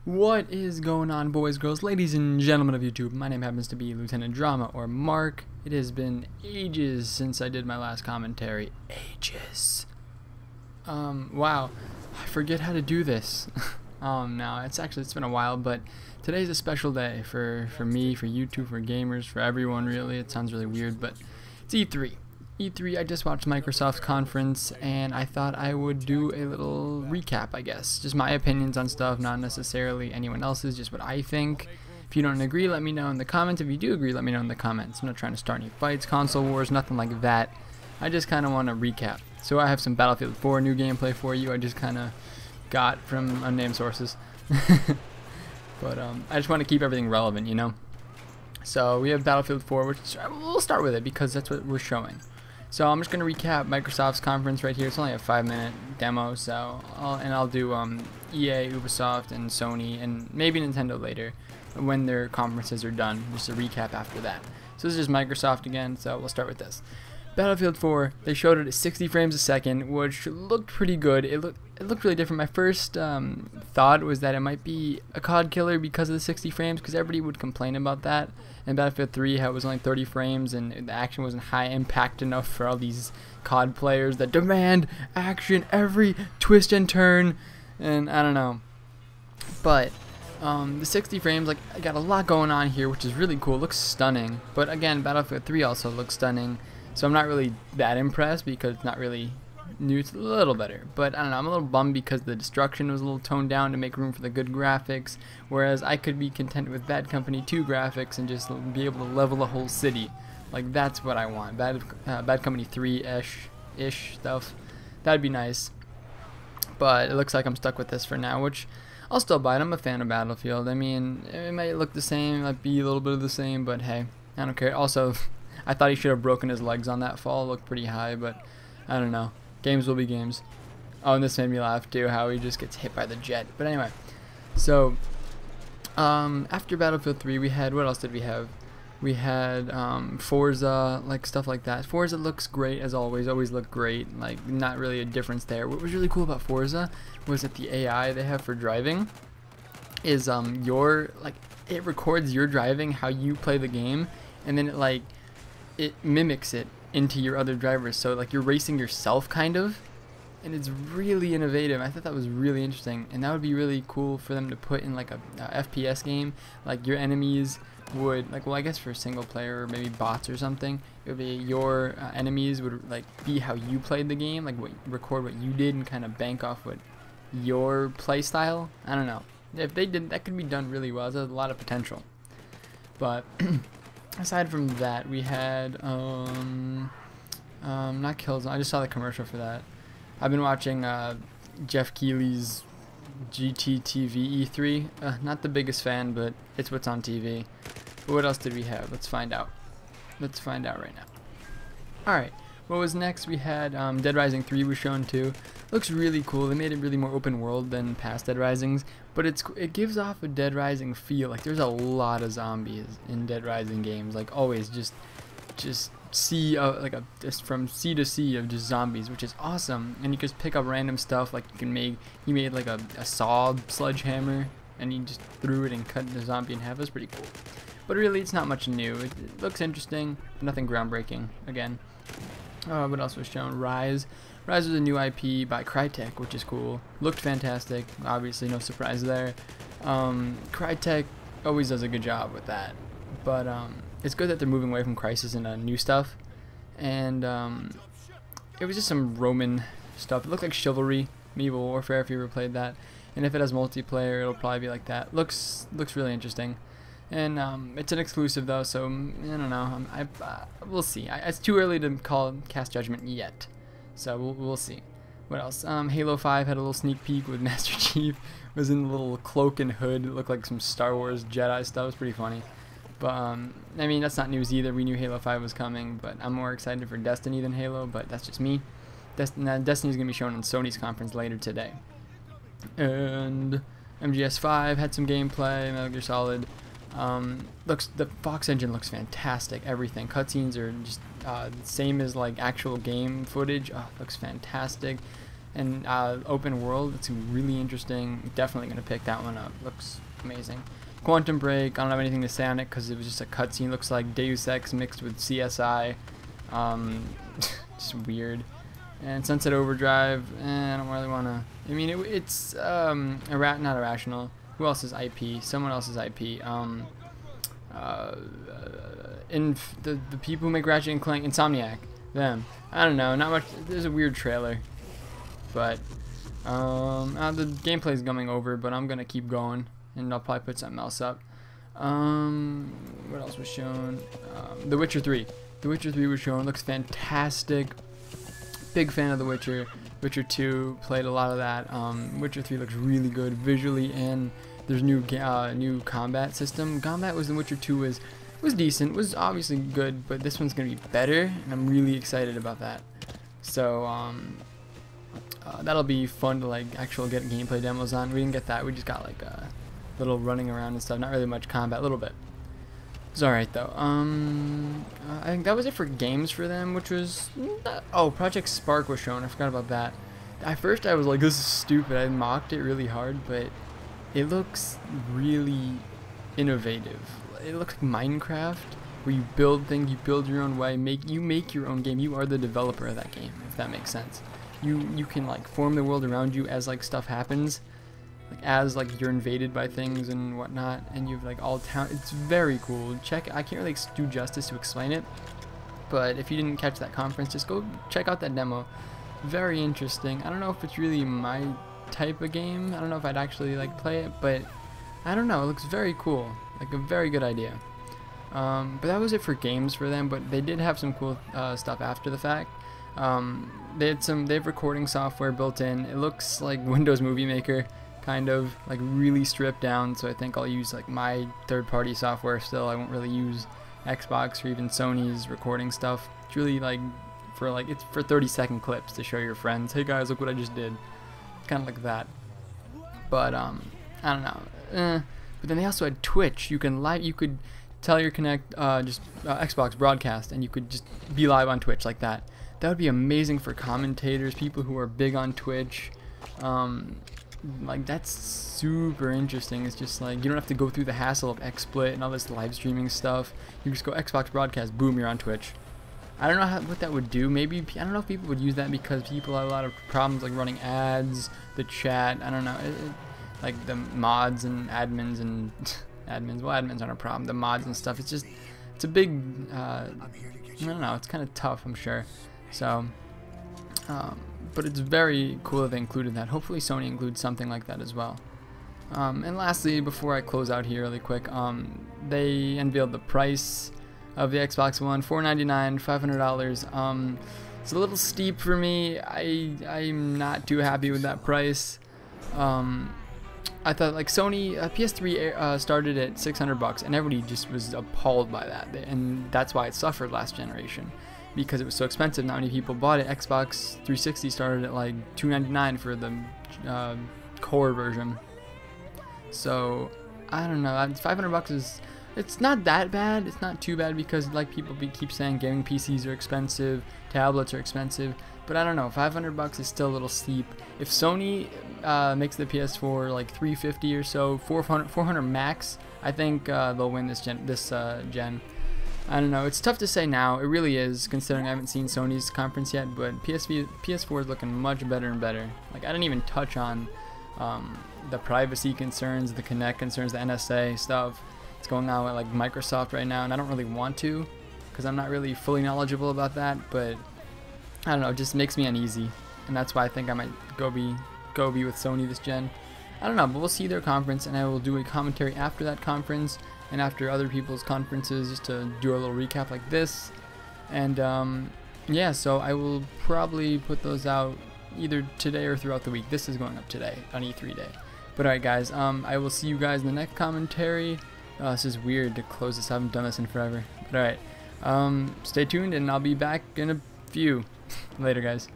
What is going on, boys, girls, ladies, and gentlemen of YouTube? My name happens to be Lieutenant Drama, or Mark. It has been ages since I did my last commentary. Ages. Wow. I forget how to do this. No, it's been a while, but today's a special day for me, for YouTube, for gamers, for everyone, really. It sounds really weird, but it's E3. E3, I just watched Microsoft's conference, and I thought I would do a little recap, I guess. Just my opinions on stuff, not necessarily anyone else's, just what I think. If you don't agree, let me know in the comments. If you do agree, let me know in the comments. I'm not trying to start any fights, console wars, nothing like that. I just kind of want to recap. So I have some Battlefield 4 new gameplay for you. I just kind of got from unnamed sources. But I just want to keep everything relevant, you know? So we have Battlefield 4, which we'll start with it because that's what we're showing. So I'm just going to recap Microsoft's conference right here. It's only a 5-minute demo, so I'll do EA, Ubisoft, and Sony, and maybe Nintendo later when their conferences are done. Just a recap after that. So this is just Microsoft again, so we'll start with this. Battlefield 4, they showed it at 60 frames a second, which looked pretty good. It looked really different. My first thought was that it might be a COD killer because of the 60 frames, because everybody would complain about that. And Battlefield 3, how it was only 30 frames and the action wasn't high impact enough for all these COD players that demand action every twist and turn. And I don't know. But the 60 frames, like, I got a lot going on here, which is really cool. It looks stunning. But again, Battlefield 3 also looks stunning. So I'm not really that impressed because it's not really new. It's a little better. But I don't know, I'm a little bummed because the destruction was a little toned down to make room for the good graphics. Whereas I could be content with Bad Company 2 graphics and just be able to level a whole city. Like, that's what I want. Bad Company 3-ish stuff. That'd be nice. But it looks like I'm stuck with this for now, which I'll still buy it. I'm a fan of Battlefield. I mean, it might look the same, it might be a little bit of the same, but hey, I don't care. Also, I thought he should have broken his legs on that fall. It looked pretty high, but I don't know. Games will be games. Oh, and this made me laugh too, how he just gets hit by the jet. But anyway, so after Battlefield 3, we had, what else did we have? We had Forza, like stuff like that. Forza looks great as always looked great. Like, not really a difference there. What was really cool about Forza was that the AI they have for driving is it records your driving, how you play the game, and then it mimics it into your other drivers, so like you're racing yourself kind of, and it's really innovative. I thought that was really interesting, and that would be really cool for them to put in like a FPS game. Like, your enemies would, like, well, I guess for single player or maybe bots or something, it would be your enemies would like be how you played the game, like record what you did and kind of bank off what your play style. I don't know, if they did, that could be done really well. There's a lot of potential. But aside from that, we had not Killzone. I just saw the commercial for that. I've been watching Jeff Keighley's GTTV E3. Not the biggest fan, but it's what's on TV. But what else did we have? Let's find out. Let's find out right now. Alright, what was next? We had Dead Rising 3 was shown too. Looks really cool. They made it really more open world than past Dead Risings, but it gives off a Dead Rising feel. Like, there's a lot of zombies in Dead Rising games. Like, always, just see just from sea to sea of just zombies, which is awesome. And you just pick up random stuff. Like, he made like a saw sledgehammer, and he just threw it and cut the zombie in half. It was pretty cool. But really, it's not much new. It looks interesting, but nothing groundbreaking. Again, what else was shown? Rise. Rise was a new IP by Crytek, which is cool. Looked fantastic. Obviously, no surprise there. Crytek always does a good job with that. But it's good that they're moving away from Crysis into new stuff. And it was just some Roman stuff. It looked like Chivalry, Medieval Warfare, if you ever played that. And if it has multiplayer, it'll probably be like that. Looks really interesting. And it's an exclusive though, so I don't know. We'll see. It's too early to cast judgment yet. So we'll see. What else? Halo 5 had a little sneak peek with Master Chief. Was in the little cloak and hood. It looked like some Star Wars Jedi stuff. It was pretty funny. But I mean, that's not news either. We knew Halo 5 was coming, but I'm more excited for Destiny than Halo. But that's just me. Destiny's gonna be shown on Sony's conference later today. And MGS5 had some gameplay. Metal Gear Solid. The Fox engine looks fantastic. Everything, cutscenes are just the same as like actual game footage. Oh, looks fantastic. and open world. It's really interesting. Definitely gonna pick that one up. Looks amazing. Quantum Break, I don't have anything to say on it because it was just a cutscene. Looks like Deus Ex mixed with CSI. Just weird. And Sunset Overdrive, I don't really want to. I mean, it's not irrational. Who else's IP? Someone else's IP. The people who make Ratchet and Clank, Insomniac, them. I don't know, not much. There's a weird trailer, but the gameplay's coming over, but I'm gonna keep going, and I'll probably put something else up. What else was shown? The Witcher 3. The Witcher 3 was shown. Looks fantastic. Big fan of The Witcher. Witcher 2, played a lot of that. Witcher 3 looks really good visually, and there's new combat system. Combat was in Witcher 2 was decent, was obviously good, but this one's gonna be better, and I'm really excited about that. So that'll be fun to like actually get gameplay demos on. We didn't get that. We just got like a little running around and stuff. Not really much combat, a little bit. It's alright though. I think that was it for games for them, which was oh, Project Spark was shown. I forgot about that. At first I was like, this is stupid. I mocked it really hard, but it looks really innovative. It looks like Minecraft, where you build things, you build your own way, you make your own game. You are the developer of that game, if that makes sense. You can like form the world around you as like stuff happens, like as like you're invaded by things and whatnot, and you've like all town. It's very cool. I can't really do justice to explain it, but if you didn't catch that conference, just go check out that demo. Very interesting. I don't know if it's really my type of game. I don't know if I'd actually like play it, but I don't know. It looks very cool. Like a very good idea. But that was it for games for them. But they did have some cool stuff after the fact. They have recording software built in. It looks like Windows Movie Maker, kind of like really stripped down. So I think I'll use like my third-party software still. I won't really use Xbox or even Sony's recording stuff. It's really like it's for 30-second clips to show your friends. Hey guys, look what I just did. Kind of like that. But I don't know. But then they also had Twitch. You could tell your Xbox broadcast, and you could just be live on Twitch like that. That would be amazing for commentators, people who are big on Twitch. Like that's super interesting. It's just like you don't have to go through the hassle of XSplit and all this live streaming stuff. You just go Xbox broadcast, boom, you're on Twitch. I don't know what that would do. Maybe I don't know if people would use that because people have a lot of problems like running ads, the chat. I don't know. Like the mods and admins and admins. Well, admins aren't a problem. The mods and stuff. It's a big. I don't know. It's kind of tough, I'm sure. So, but it's very cool that they included that. Hopefully, Sony includes something like that as well. And lastly, before I close out here really quick, they unveiled the price of the Xbox One, $499, $500. It's a little steep for me. I'm not too happy with that price. I thought like Sony PS3 started at $600 and everybody just was appalled by that, and that's why it suffered last generation because it was so expensive. Not many people bought it. Xbox 360 started at like $299 for the core version. So I don't know. $500 is it's not that bad. It's not too bad because like people keep saying gaming PCs are expensive, tablets are expensive. But I don't know, $500 is still a little steep. If Sony makes the PS4 like $350 or so, 400 max, I think they'll win this gen. I don't know. It's tough to say now. It really is, considering I haven't seen Sony's conference yet. But PS4 is looking much better and better. Like I didn't even touch on the privacy concerns, the Kinect concerns, the NSA stuff. It's going on with like Microsoft right now, and I don't really want to, because I'm not really fully knowledgeable about that. But I don't know, it just makes me uneasy, and that's why I think I might go be with Sony this gen. I don't know, but we'll see their conference, and I will do a commentary after that conference and after other people's conferences, just to do a little recap like this. And yeah, so I will probably put those out either today or throughout the week. This is going up today on E3 day. But alright guys, I will see you guys in the next commentary. This is weird to close this. I haven't done this in forever. But alright, stay tuned, and I'll be back in a few. Later guys.